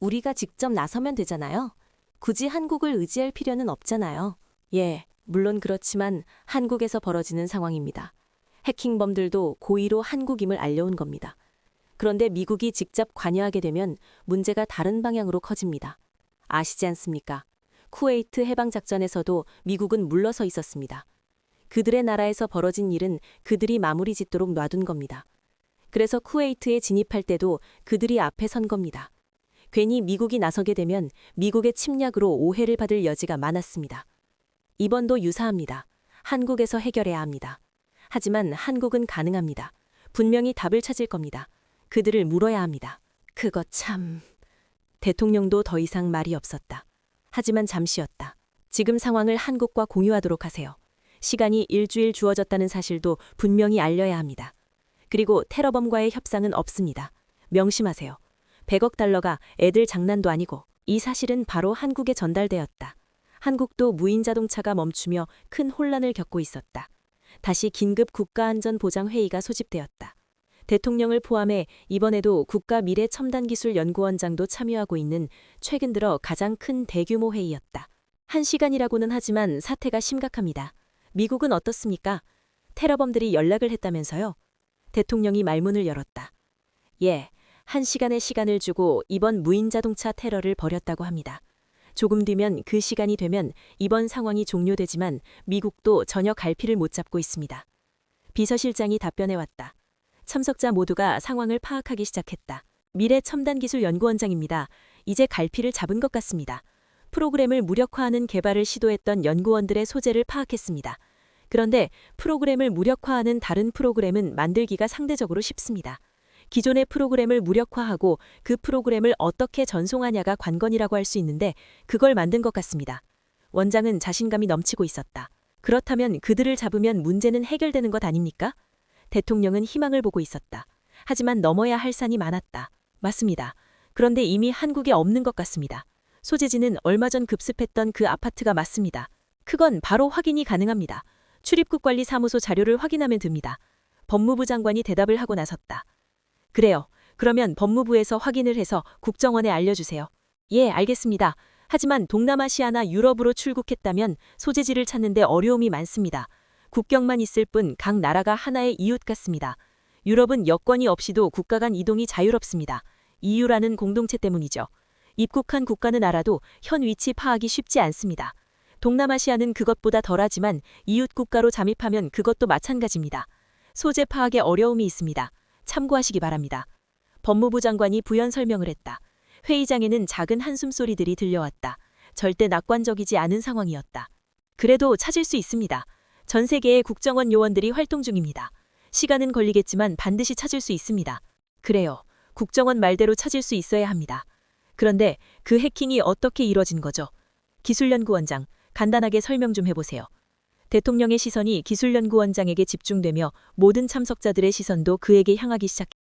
우리가 직접 나서면 되잖아요. 굳이 한국을 의지할 필요는 없잖아요. 예, 물론 그렇지만 한국에서 벌어지는 상황입니다. 해킹범들도 고의로 한국임을 알려온 겁니다. 그런데 미국이 직접 관여하게 되면 문제가 다른 방향으로 커집니다. 아시지 않습니까? 쿠웨이트 해방작전에서도 미국은 물러서 있었습니다. 그들의 나라에서 벌어진 일은 그들이 마무리 짓도록 놔둔 겁니다. 그래서 쿠웨이트에 진입할 때도 그들이 앞에 선 겁니다. 괜히 미국이 나서게 되면 미국의 침략으로 오해를 받을 여지가 많았습니다. 이번도 유사합니다. 한국에서 해결해야 합니다. 하지만 한국은 가능합니다. 분명히 답을 찾을 겁니다. 그들을 물어야 합니다. 그거 참... 대통령도 더 이상 말이 없었다. 하지만 잠시였다. 지금 상황을 한국과 공유하도록 하세요. 시간이 일주일 주어졌다는 사실도 분명히 알려야 합니다. 그리고 테러범과의 협상은 없습니다. 명심하세요. 100억 달러가 애들 장난도 아니고 이 사실은 바로 한국에 전달되었다. 한국도 무인 자동차가 멈추며 큰 혼란을 겪고 있었다. 다시 긴급 국가안전보장회의가 소집되었다. 대통령을 포함해 이번에도 국가미래첨단기술연구원장도 참여하고 있는 최근 들어 가장 큰 대규모 회의였다. 1시간이라고는 하지만 사태가 심각합니다. 미국은 어떻습니까? 테러범들이 연락을 했다면서요? 대통령이 말문을 열었다. 예, 1시간의 시간을 주고 이번 무인자동차 테러를 벌였다고 합니다. 조금 뒤면 그 시간이 되면 이번 상황이 종료되지만 미국도 전혀 갈피를 못 잡고 있습니다. 비서실장이 답변해왔다. 참석자 모두가 상황을 파악하기 시작했다. 미래첨단기술연구원장입니다. 이제 갈피를 잡은 것 같습니다. 프로그램을 무력화하는 개발을 시도했던 연구원들의 소재를 파악했습니다. 그런데 프로그램을 무력화하는 다른 프로그램은 만들기가 상대적으로 쉽습니다. 기존의 프로그램을 무력화하고 그 프로그램을 어떻게 전송하냐가 관건이라고 할 수 있는데 그걸 만든 것 같습니다. 원장은 자신감이 넘치고 있었다. 그렇다면 그들을 잡으면 문제는 해결되는 것 아닙니까? 대통령은 희망을 보고 있었다. 하지만 넘어야 할 산이 많았다. 맞습니다. 그런데 이미 한국에 없는 것 같습니다. 소재지는 얼마 전 급습했던 그 아파트가 맞습니다. 그건 바로 확인이 가능합니다. 출입국관리사무소 자료를 확인하면 됩니다. 법무부 장관이 대답을 하고 나섰다. 그래요. 그러면 법무부에서 확인을 해서 국정원에 알려주세요. 예, 알겠습니다. 하지만 동남아시아나 유럽으로 출국했다면 소재지를 찾는데 어려움이 많습니다. 국경만 있을 뿐 각 나라가 하나의 이웃 같습니다. 유럽은 여권이 없이도 국가 간 이동이 자유롭습니다. EU라는 공동체 때문이죠. 입국한 국가는 알아도 현 위치 파악이 쉽지 않습니다. 동남아시아는 그것보다 덜하지만 이웃 국가로 잠입하면 그것도 마찬가지입니다. 소재 파악에 어려움이 있습니다. 참고하시기 바랍니다. 법무부 장관이 부연 설명을 했다. 회의장에는 작은 한숨소리들이 들려왔다. 절대 낙관적이지 않은 상황이었다. 그래도 찾을 수 있습니다. 전 세계의 국정원 요원들이 활동 중입니다. 시간은 걸리겠지만 반드시 찾을 수 있습니다. 그래요. 국정원 말대로 찾을 수 있어야 합니다. 그런데 그 해킹이 어떻게 이뤄진 거죠? 기술연구원장, 간단하게 설명 좀 해보세요. 대통령의 시선이 기술연구원장에게 집중되며 모든 참석자들의 시선도 그에게 향하기 시작했다.